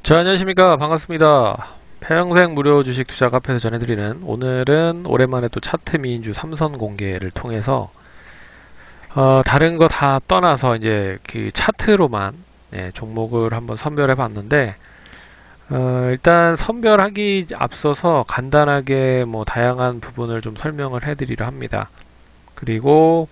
자, 안녕하십니까. 반갑습니다. 평생 무료 주식 투자 카페에서 전해드리는 오늘은 오랜만에 또 차트 미인주 삼선 공개를 통해서 다른 거 다 떠나서 이제 그 차트로만 종목을 한번 선별해 봤는데 일단 선별하기 앞서서 간단하게 뭐 다양한 부분을 좀 설명을 해드리려 합니다. 그리고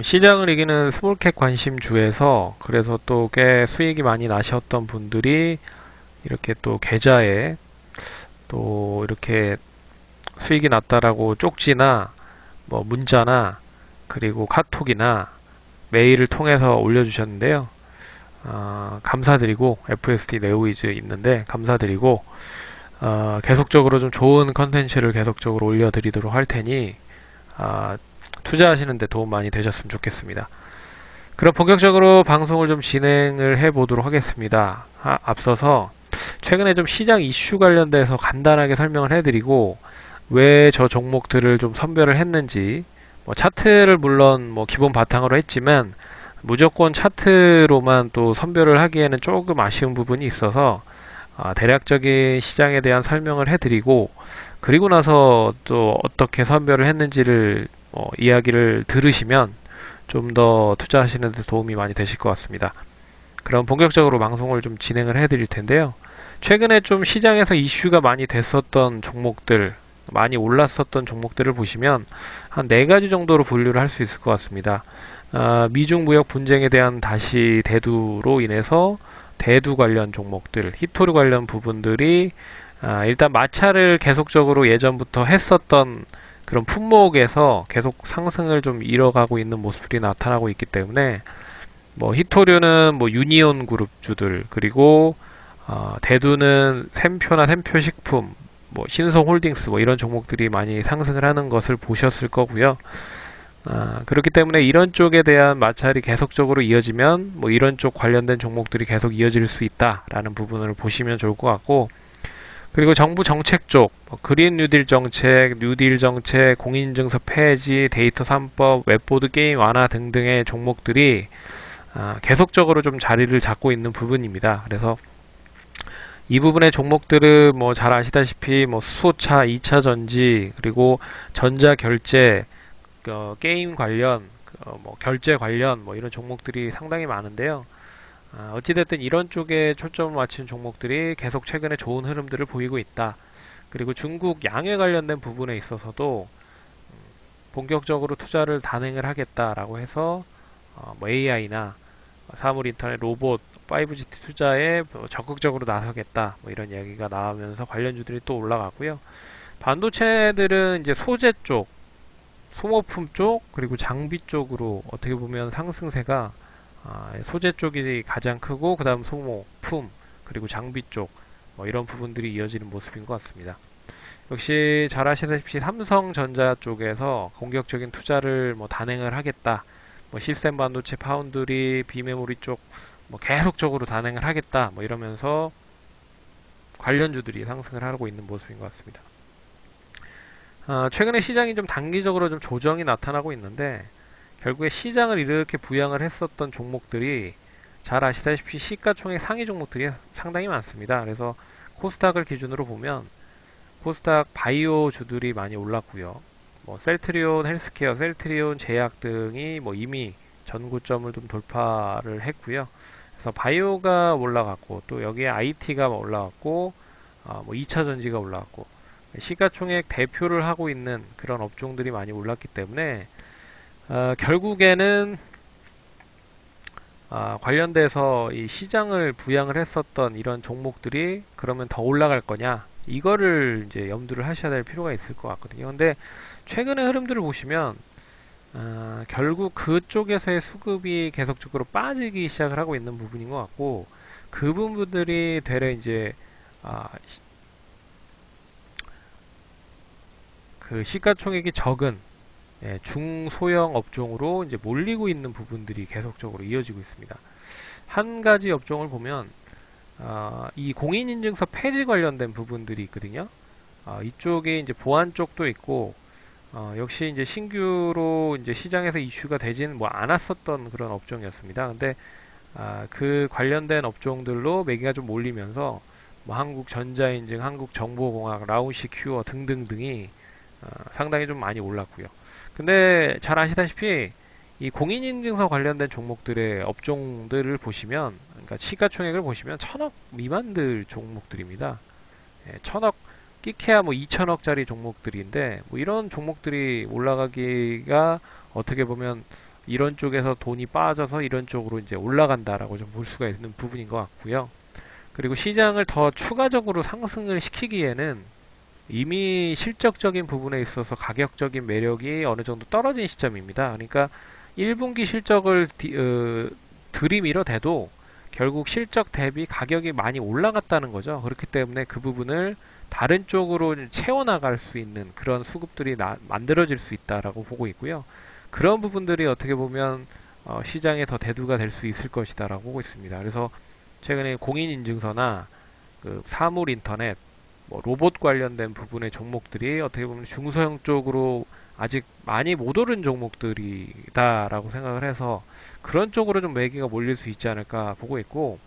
시장을 이기는 스몰캡 관심주에서 그래서 또 꽤 수익이 많이 나셨던 분들이 이렇게 또 계좌에 또 이렇게 수익이 났다라고 쪽지나 뭐 문자나 그리고 카톡이나 메일을 통해서 올려주셨는데요. 감사드리고 FST 네오이즈 있는데 감사드리고 계속적으로 좀 좋은 컨텐츠를 계속적으로 올려드리도록 할 테니 투자하시는데 도움 많이 되셨으면 좋겠습니다. 그럼 본격적으로 방송을 좀 진행을 해 보도록 하겠습니다. 앞서서 최근에 좀 시장 이슈 관련돼서 간단하게 설명을 해드리고 왜 저 종목들을 좀 선별을 했는지 뭐 차트를 물론 뭐 기본 바탕으로 했지만 무조건 차트로만 또 선별을 하기에는 조금 아쉬운 부분이 있어서 대략적인 시장에 대한 설명을 해드리고 그리고 나서 또 어떻게 선별을 했는지를 이야기를 들으시면 좀 더 투자하시는 데 도움이 많이 되실 것 같습니다. 그럼 본격적으로 방송을 좀 진행을 해드릴 텐데요. 최근에 좀 시장에서 이슈가 많이 됐었던 종목들, 많이 올랐었던 종목들을 보시면 한 네 가지 정도로 분류를 할 수 있을 것 같습니다. 미중 무역 분쟁에 대한 다시 대두로 인해서 대두 관련 종목들, 히토류 관련 부분들이 일단 마찰을 계속적으로 예전부터 했었던 그런 품목에서 계속 상승을 좀 이뤄가고 있는 모습들이 나타나고 있기 때문에 뭐 히토류는 뭐 유니온 그룹주들 그리고 대두는 샘표나 샘표식품 뭐 신성홀딩스 뭐 이런 종목들이 많이 상승을 하는 것을 보셨을 거고요. 그렇기 때문에 이런 쪽에 대한 마찰이 계속적으로 이어지면 뭐 이런 쪽 관련된 종목들이 계속 이어질 수 있다라는 부분을 보시면 좋을 것 같고 그리고 정부 정책 쪽, 그린 뉴딜 정책, 뉴딜 정책, 공인인증서 폐지, 데이터 3법, 웹보드 게임 완화 등등의 종목들이 계속적으로 좀 자리를 잡고 있는 부분입니다. 그래서 이 부분의 종목들은 뭐 잘 아시다시피 뭐 수소차, 2차 전지, 그리고 전자 결제, 게임 관련, 뭐 결제 관련 뭐 이런 종목들이 상당히 많은데요. 어찌됐든 이런 쪽에 초점을 맞춘 종목들이 계속 최근에 좋은 흐름들을 보이고 있다. 그리고 중국 양에 관련된 부분에 있어서도 본격적으로 투자를 단행을 하겠다라고 해서 뭐 AI나 사물 인터넷 로봇 5G 투자에 적극적으로 나서겠다 뭐 이런 이야기가 나오면서 관련주들이 또 올라가고요. 반도체들은 이제 소재 쪽, 소모품 쪽 그리고 장비 쪽으로 어떻게 보면 상승세가 소재 쪽이 가장 크고 그 다음 소모품 그리고 장비 쪽 뭐 이런 부분들이 이어지는 모습인 것 같습니다. 역시 잘 아시다시피 삼성전자 쪽에서 공격적인 투자를 뭐 단행을 하겠다. 뭐 시스템 반도체 파운드리 비메모리 쪽 뭐 계속적으로 단행을 하겠다. 뭐 이러면서 관련주들이 상승을 하고 있는 모습인 것 같습니다. 최근에 시장이 좀 단기적으로 좀 조정이 나타나고 있는데 결국에 시장을 이렇게 부양을 했었던 종목들이 잘 아시다시피 시가총액 상위 종목들이 상당히 많습니다. 그래서 코스닥을 기준으로 보면 코스닥 바이오 주들이 많이 올랐고요. 뭐 셀트리온 헬스케어, 셀트리온 제약 등이 뭐 이미 전고점을 좀 돌파를 했고요. 그래서 바이오가 올라갔고 또 여기에 IT가 올라갔고 뭐 2차 전지가 올라갔고 시가총액 대표를 하고 있는 그런 업종들이 많이 올랐기 때문에 결국에는 관련돼서 이 시장을 부양을 했었던 이런 종목들이 그러면 더 올라갈 거냐 이거를 이제 염두를 하셔야 될 필요가 있을 것 같거든요. 근데 최근의 흐름들을 보시면 결국 그쪽에서의 수급이 계속적으로 빠지기 시작을 하고 있는 부분인 것 같고 그 부분들이 되려 이제 그 시가총액이 적은 중소형 업종으로 이제 몰리고 있는 부분들이 계속적으로 이어지고 있습니다. 한 가지 업종을 보면 이 공인인증서 폐지 관련된 부분들이 있거든요. 이쪽에 이제 보안 쪽도 있고 역시 이제 신규로 이제 시장에서 이슈가 되지는 뭐 않았었던 그런 업종이었습니다. 근데 그 관련된 업종들로 매기가 좀 몰리면서 뭐 한국전자인증, 한국정보공학, 라운시큐어 등등등이 상당히 좀 많이 올랐고요. 근데 잘 아시다시피 이 공인인증서 관련된 종목들의 업종들을 보시면, 그러니까 시가총액을 보시면 천억 미만들 종목들입니다. 예, 천억 끼케야 뭐 2천억짜리 종목들인데, 뭐 이런 종목들이 올라가기가 어떻게 보면 이런 쪽에서 돈이 빠져서 이런 쪽으로 이제 올라간다라고 좀 볼 수가 있는 부분인 것 같고요. 그리고 시장을 더 추가적으로 상승을 시키기에는 이미 실적적인 부분에 있어서 가격적인 매력이 어느 정도 떨어진 시점입니다. 그러니까 1분기 실적을 들이밀어대도 결국 실적 대비 가격이 많이 올라갔다는 거죠. 그렇기 때문에 그 부분을 다른 쪽으로 채워나갈 수 있는 그런 수급들이 만들어질 수 있다라고 보고 있고요. 그런 부분들이 어떻게 보면 시장에 더 대두가 될 수 있을 것이다라고 보고 있습니다. 그래서 최근에 공인인증서나 그 사물인터넷, 뭐 로봇 관련된 부분의 종목들이 어떻게 보면 중소형 쪽으로 아직 많이 못 오른 종목들이다라고 생각을 해서 그런 쪽으로 좀 매기가 몰릴 수 있지 않을까 보고 있고,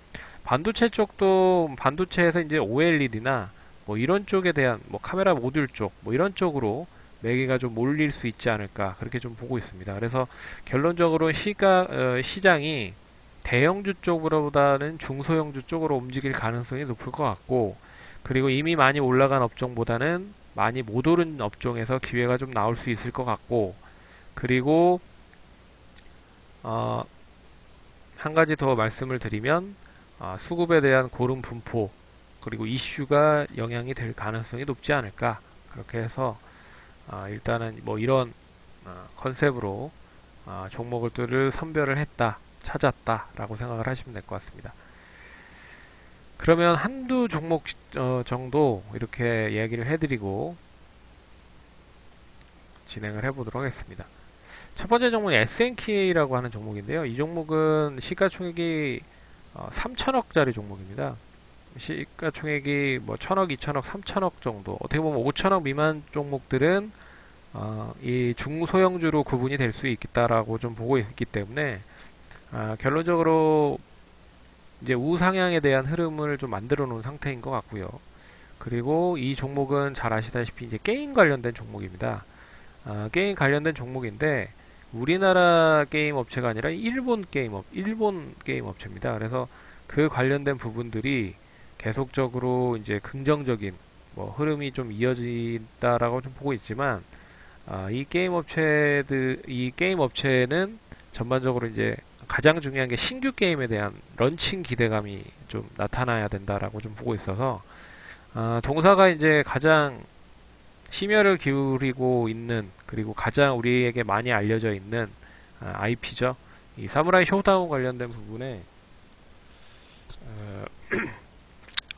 반도체 쪽도 반도체에서 이제 OLED나 뭐 이런 쪽에 대한 뭐 카메라 모듈 쪽 뭐 이런 쪽으로 매기가 좀 몰릴 수 있지 않을까 그렇게 좀 보고 있습니다. 그래서 결론적으로 시장이 대형주 쪽으로보다는 중소형주 쪽으로 움직일 가능성이 높을 것 같고, 그리고 이미 많이 올라간 업종보다는 많이 못 오른 업종에서 기회가 좀 나올 수 있을 것 같고, 그리고 어, 한 가지 더 말씀을 드리면 수급에 대한 고름 분포 그리고 이슈가 영향이 될 가능성이 높지 않을까 그렇게 해서 일단은 뭐 이런 컨셉으로 종목들을 선별을 했다, 찾았다 라고 생각을 하시면 될 것 같습니다. 그러면 한두 종목 정도 이렇게 이야기를 해드리고 진행을 해보도록 하겠습니다. 첫 번째 종목이 SNK라고 하는 종목인데요. 이 종목은 시가총액이 3천억짜리 종목입니다. 시가총액이 뭐 1천억, 2천억, 3천억 정도. 어떻게 보면 5천억 미만 종목들은 이 중소형주로 구분이 될 수 있겠다라고 좀 보고 있기 때문에 결론적으로 이제 우상향에 대한 흐름을 좀 만들어 놓은 상태인 것 같고요. 그리고 이 종목은 잘 아시다시피 이제 게임 관련된 종목입니다. 게임 관련된 종목인데 우리나라 게임 업체가 아니라 일본 게임 업체입니다. 그래서 그 관련된 부분들이 계속적으로 이제 긍정적인 뭐 흐름이 좀 이어진다라고 좀 보고 있지만, 이 게임 업체는 전반적으로 이제 가장 중요한 게 신규 게임에 대한 런칭 기대감이 좀 나타나야 된다라고 좀 보고 있어서, 동사가 이제 가장 심혈을 기울이고 있는, 그리고 가장 우리에게 많이 알려져 있는 IP죠. 이 사무라이 쇼다운 관련된 부분에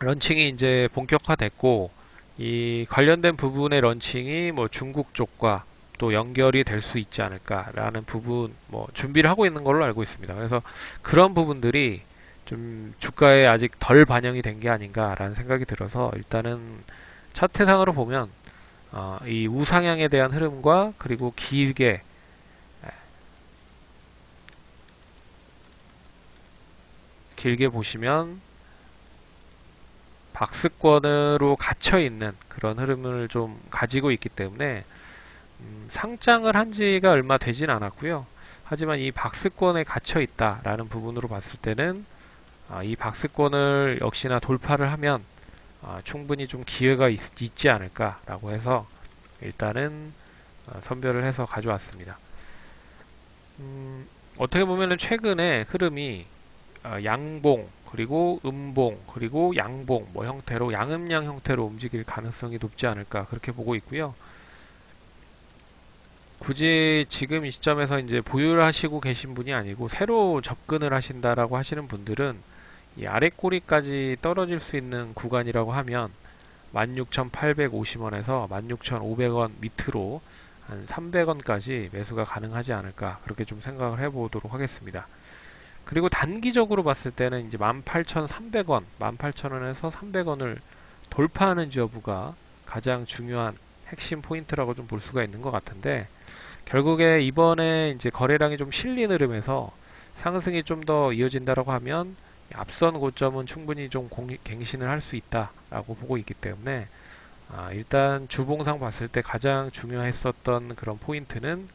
런칭이 이제 본격화됐고, 이 관련된 부분의 런칭이 뭐 중국 쪽과 또 연결이 될 수 있지 않을까라는 부분 뭐 준비를 하고 있는 걸로 알고 있습니다. 그래서 그런 부분들이 좀 주가에 아직 덜 반영이 된 게 아닌가라는 생각이 들어서, 일단은 차트상으로 보면 이 우상향에 대한 흐름과 그리고 길게 보시면 박스권으로 갇혀 있는 그런 흐름을 좀 가지고 있기 때문에 상장을 한 지가 얼마 되진 않았고요. 하지만 이 박스권에 갇혀 있다라는 부분으로 봤을 때는 이 박스권을 역시나 돌파를 하면 충분히 좀 기회가 있지 않을까라고 해서 일단은 선별을 해서 가져왔습니다. 어떻게 보면은 최근에 흐름이 양봉 그리고 음봉 그리고 양봉 뭐 형태로 양음양 형태로 움직일 가능성이 높지 않을까 그렇게 보고 있고요. 굳이 지금 이 시점에서 이제 보유를 하시고 계신 분이 아니고 새로 접근을 하신다라고 하시는 분들은 이 아래 꼬리까지 떨어질 수 있는 구간이라고 하면 16,850원에서 16,500원 밑으로 한 300원까지 매수가 가능하지 않을까 그렇게 좀 생각을 해보도록 하겠습니다. 그리고 단기적으로 봤을 때는 이제 18,300원, 18,000원에서 300원을 돌파하는 여부가 가장 중요한 핵심 포인트라고 좀 볼 수가 있는 것 같은데, 결국에 이번에 이제 거래량이 좀 실린 흐름에서 상승이 좀 더 이어진다라고 하면 앞선 고점은 충분히 좀 갱신을 할 수 있다라고 보고 있기 때문에 일단 주봉상 봤을 때 가장 중요했었던 그런 포인트는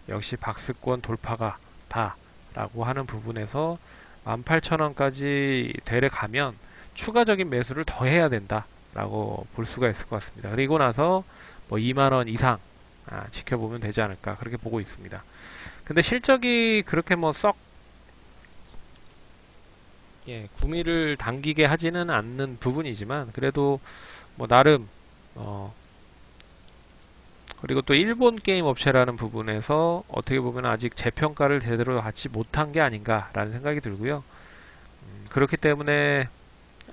역시 박스권 돌파가 다라고 하는 부분에서 18,000원까지 되려가면 추가적인 매수를 더 해야 된다라고 볼 수가 있을 것 같습니다. 그리고 나서 뭐 2만원 이상 지켜보면 되지 않을까 그렇게 보고 있습니다. 근데 실적이 그렇게 뭐 썩 구미를 당기게 하지는 않는 부분이지만 그래도 뭐 나름 그리고 또 일본 게임 업체라는 부분에서 어떻게 보면 아직 재평가를 제대로 받지 못한 게 아닌가라는 생각이 들고요. 그렇기 때문에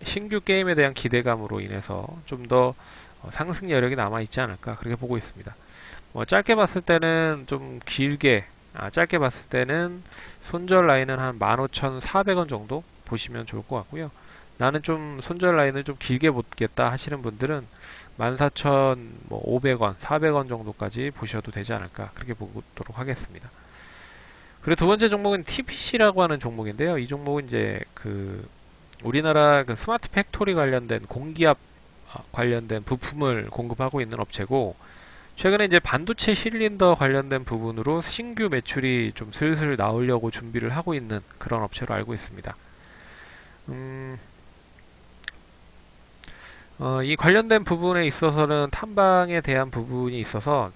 신규 게임에 대한 기대감으로 인해서 좀 더 상승 여력이 남아 있지 않을까 그렇게 보고 있습니다. 뭐 짧게 봤을 때는 좀 길게 짧게 봤을 때는 손절 라인은 한 15,400원 정도 보시면 좋을 것 같고요. 나는 좀 손절 라인을 좀 길게 보겠다 하시는 분들은 14,500원, 400원 정도까지 보셔도 되지 않을까 그렇게 보도록 하겠습니다. 그리고 두 번째 종목은 TPC라고 하는 종목인데요. 이 종목은 이제 그 우리나라 그 스마트 팩토리 관련된 공기압 관련된 부품을 공급하고 있는 업체고 최근에 이제 반도체 실린더 관련된 부분으로 신규 매출이 좀 슬슬 나오려고 준비를 하고 있는 그런 업체로 알고 있습니다. 이 관련된 부분에 있어서는 탐방에 대한 부분이 있어서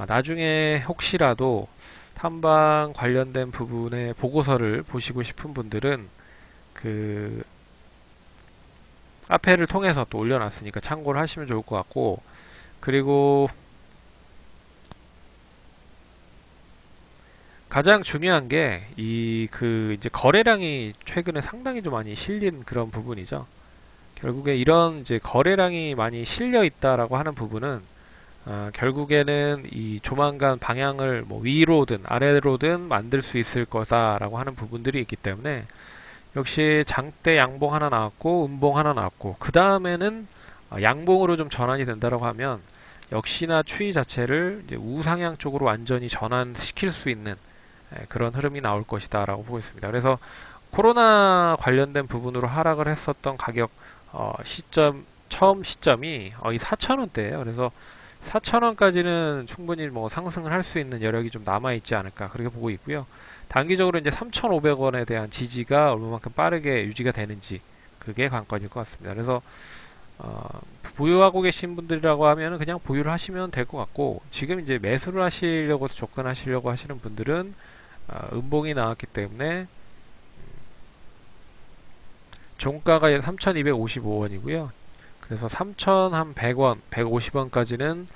나중에 혹시라도 탐방 관련된 부분의 보고서를 보시고 싶은 분들은 그 카페를 통해서 또 올려놨으니까 참고를 하시면 좋을 것 같고 그리고 가장 중요한 게 이제 거래량이 최근에 상당히 좀 많이 실린 그런 부분이죠. 결국에 이런 이제 거래량이 많이 실려 있다라고 하는 부분은 결국에는 이 조만간 방향을 뭐 위로든 아래로든 만들 수 있을 거다라고 하는 부분들이 있기 때문에 역시 장대 양봉 하나 나왔고 음봉 하나 나왔고 그 다음에는 양봉으로 좀 전환이 된다라고 하면 역시나 추이 자체를 이제 우상향 쪽으로 완전히 전환시킬 수 있는 그런 흐름이 나올 것이다 라고 보고 있습니다. 그래서 코로나 관련된 부분으로 하락을 했었던 가격 처음 시점이 이 4,000원대예요. 그래서 4,000원까지는 충분히 뭐 상승을 할 수 있는 여력이 좀 남아 있지 않을까 그렇게 보고 있고요. 단기적으로 이제 3,500원에 대한 지지가 얼마만큼 빠르게 유지가 되는지 그게 관건일 것 같습니다. 그래서 보유하고 계신 분들이라고 하면 그냥 보유를 하시면 될 것 같고 지금 이제 매수를 하시려고 접근하시려고 하시는 분들은 음봉이 나왔기 때문에 종가가 3,255원이고요. 그래서 3,100원, 150원까지는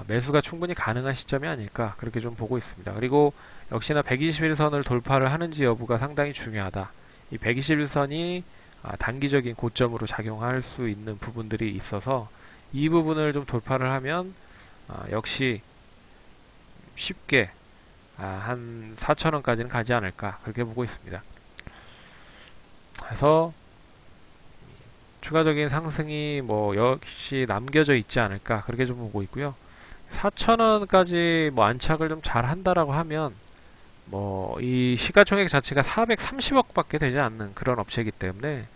매수가 충분히 가능한 시점이 아닐까 그렇게 좀 보고 있습니다. 그리고 역시나 121선을 돌파를 하는지 여부가 상당히 중요하다. 이 121선이 단기적인 고점으로 작용할 수 있는 부분들이 있어서 이 부분을 좀 돌파를 하면 역시 쉽게 한 4,000원까지는 가지 않을까 그렇게 보고 있습니다. 그래서 추가적인 상승이 뭐 역시 남겨져 있지 않을까 그렇게 좀 보고 있고요. 4,000원까지 뭐 안착을 좀 잘 한다라고 하면 뭐 이 시가총액 자체가 430억 밖에 되지 않는 그런 업체이기 때문에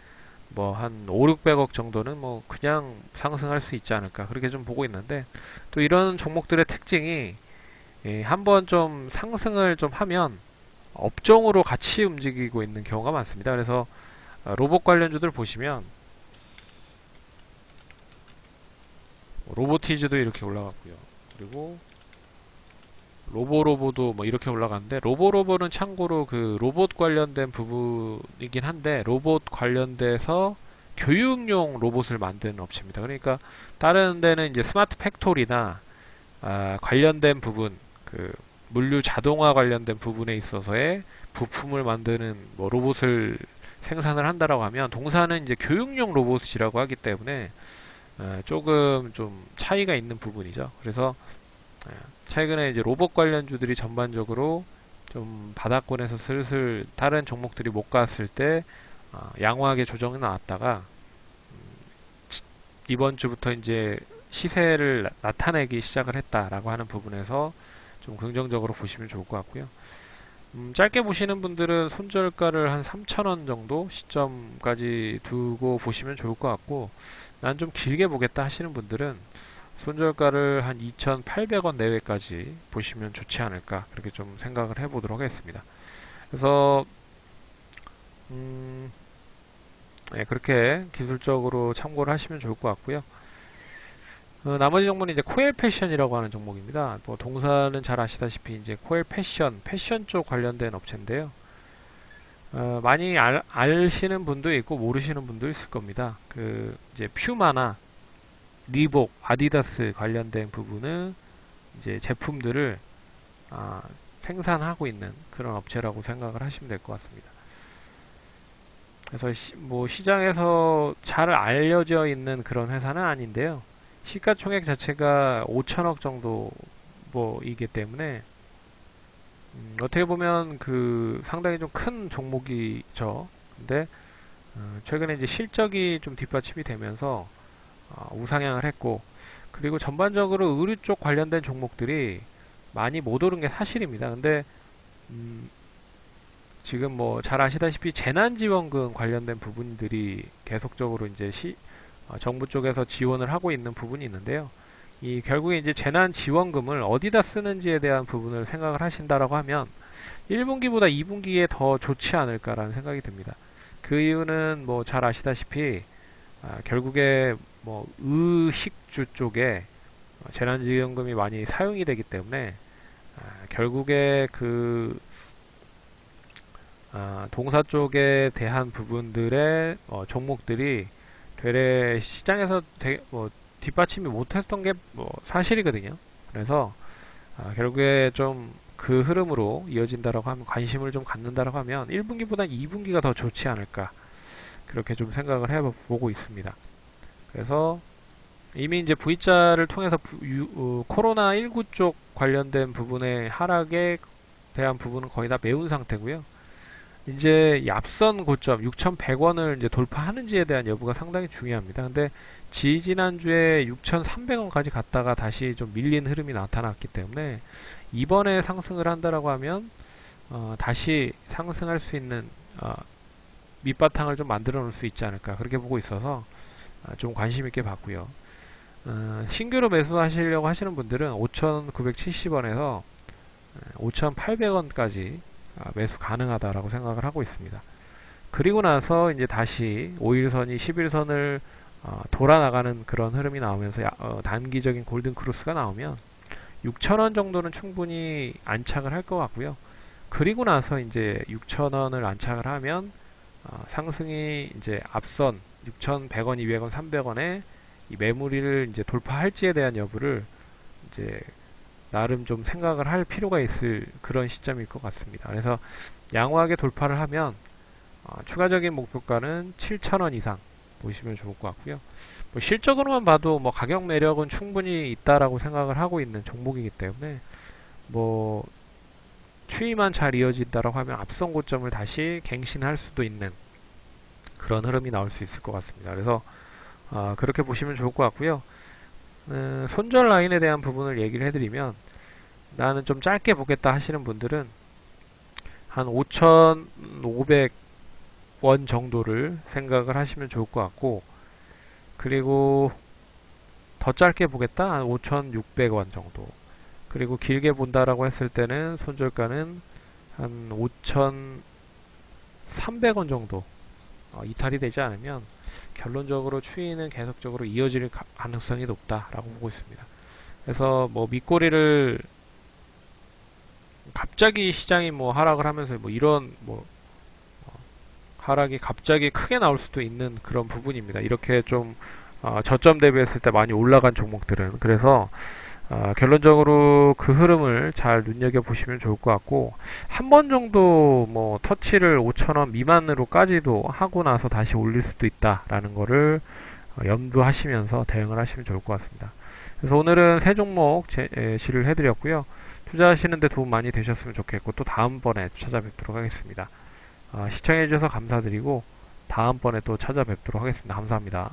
뭐 한 5, 600억 정도는 뭐 그냥 상승할 수 있지 않을까 그렇게 좀 보고 있는데 또 이런 종목들의 특징이 한번 좀 상승을 좀 하면 업종으로 같이 움직이고 있는 경우가 많습니다. 그래서 로봇 관련주들 보시면 로보티즈도 이렇게 올라갔고요. 그리고 로보로보도 뭐 이렇게 올라갔는데 로보로보는 참고로 그 로봇 관련된 부분이긴 한데 로봇 관련돼서 교육용 로봇을 만드는 업체입니다. 그러니까 다른 데는 이제 스마트 팩토리나 관련된 부분 그 물류 자동화 관련된 부분에 있어서의 부품을 만드는 뭐 로봇을 생산을 한다라고 하면 동사는 이제 교육용 로봇이라고 하기 때문에 조금 좀 차이가 있는 부분이죠. 그래서 최근에 이제 로봇 관련주들이 전반적으로 좀 바닥권에서 슬슬 다른 종목들이 못 갔을 때 양호하게 조정이 나왔다가 이번 주부터 이제 시세를 나타내기 시작을 했다라고 하는 부분에서 좀 긍정적으로 보시면 좋을 것 같고요. 짧게 보시는 분들은 손절가를 한 3,000원 정도 시점까지 두고 보시면 좋을 것 같고, 난 좀 길게 보겠다 하시는 분들은 손절가를 한 2,800원 내외까지 보시면 좋지 않을까, 그렇게 좀 생각을 해보도록 하겠습니다. 그래서 음, 네, 그렇게 기술적으로 참고를 하시면 좋을 것 같고요. 나머지 종목은 이제 코엘 패션이라고 하는 종목입니다. 뭐 동사는 잘 아시다시피 이제 코엘 패션 쪽 관련된 업체인데요. 많이 아시는 분도 있고 모르시는 분도 있을 겁니다. 그 이제 퓨마나 리복, 아디다스 관련된 부분은 이제 제품들을 아, 생산하고 있는 그런 업체라고 생각을 하시면 될 것 같습니다. 그래서 뭐 시장에서 잘 알려져 있는 그런 회사는 아닌데요. 시가총액 자체가 5천억 정도 뭐이기 때문에 어떻게 보면 그 상당히 좀 큰 종목이죠. 근데 최근에 이제 실적이 좀 뒷받침이 되면서 우상향을 했고, 그리고 전반적으로 의류 쪽 관련된 종목들이 많이 못 오른 게 사실입니다. 근데 음, 지금 뭐 잘 아시다시피 재난지원금 관련된 부분들이 계속적으로 이제 정부 쪽에서 지원을 하고 있는 부분이 있는데요. 이 결국에 이제 재난지원금을 어디다 쓰는지에 대한 부분을 생각을 하신다라고 하면 1분기보다 2분기에 더 좋지 않을까라는 생각이 듭니다. 그 이유는 뭐 잘 아시다시피 결국에 뭐 의식주 쪽에 재난지원금이 많이 사용이 되기 때문에 결국에 그 동사 쪽에 대한 부분들의 종목들이 되레 시장에서 뒷받침이 못했던 게 뭐 사실이거든요. 그래서 결국에 좀 그 흐름으로 이어진다라고 하면, 관심을 좀 갖는다라고 하면 1분기보다 2분기가 더 좋지 않을까, 그렇게 좀 생각을 해보고 있습니다. 그래서 이미 이제 V자를 통해서 코로나19 쪽 관련된 부분의 하락에 대한 부분은 거의 다 메운 상태고요. 이제 이 앞선 고점 6,100원을 이제 돌파하는지에 대한 여부가 상당히 중요합니다. 근데 지지난주에 6,300원까지 갔다가 다시 좀 밀린 흐름이 나타났기 때문에 이번에 상승을 한다라고 하면 다시 상승할 수 있는 밑바탕을 좀 만들어 놓을 수 있지 않을까, 그렇게 보고 있어서 좀 관심 있게 봤고요. 신규로 매수하시려고 하시는 분들은 5,970원에서 5,800원까지 매수 가능하다라고 생각을 하고 있습니다. 그리고 나서 이제 다시 5일선이 11선을 돌아 나가는 그런 흐름이 나오면서 단기적인 골든 크루스가 나오면 6,000원 정도는 충분히 안착을 할 것 같고요. 그리고 나서 이제 6,000원을 안착을 하면 상승이 이제 앞선 6,100원, 200원, 300원에 이 매물을 이제 돌파할지에 대한 여부를 이제 나름 좀 생각을 할 필요가 있을 그런 시점일 것 같습니다. 그래서 양호하게 돌파를 하면 추가적인 목표가는 7,000원 이상 보시면 좋을 것 같고요. 뭐 실적으로만 봐도 뭐 가격 매력은 충분히 있다라고 생각을 하고 있는 종목이기 때문에 뭐 추이만 잘 이어진다라고 하면 앞선 고점을 다시 갱신할 수도 있는 그런 흐름이 나올 수 있을 것 같습니다. 그래서 그렇게 보시면 좋을 것 같고요. 손절 라인에 대한 부분을 얘기를 해드리면, 나는 좀 짧게 보겠다 하시는 분들은 한 5,500원 정도를 생각을 하시면 좋을 것 같고, 그리고 더 짧게 보겠다 한 5,600원 정도, 그리고 길게 본다라고 했을 때는 손절가는 한 5,300원 정도 이탈이 되지 않으면 결론적으로 추이는 계속적으로 이어질 가능성이 높다라고 보고 있습니다. 그래서 뭐 밑꼬리를 갑자기 시장이 뭐 하락을 하면서 뭐 이런 뭐 하락이 갑자기 크게 나올 수도 있는 그런 부분입니다. 이렇게 좀 저점 대비했을 때 많이 올라간 종목들은. 그래서 결론적으로 그 흐름을 잘 눈여겨보시면 좋을 것 같고, 한 번 정도 뭐 터치를 5,000원 미만으로까지도 하고 나서 다시 올릴 수도 있다라는 거를 염두하시면서 대응을 하시면 좋을 것 같습니다. 그래서 오늘은 세 종목 제시를 해드렸고요. 투자하시는데 도움 많이 되셨으면 좋겠고, 또 다음번에 찾아뵙도록 하겠습니다. 시청해주셔서 감사드리고 다음번에 또 찾아뵙도록 하겠습니다. 감사합니다.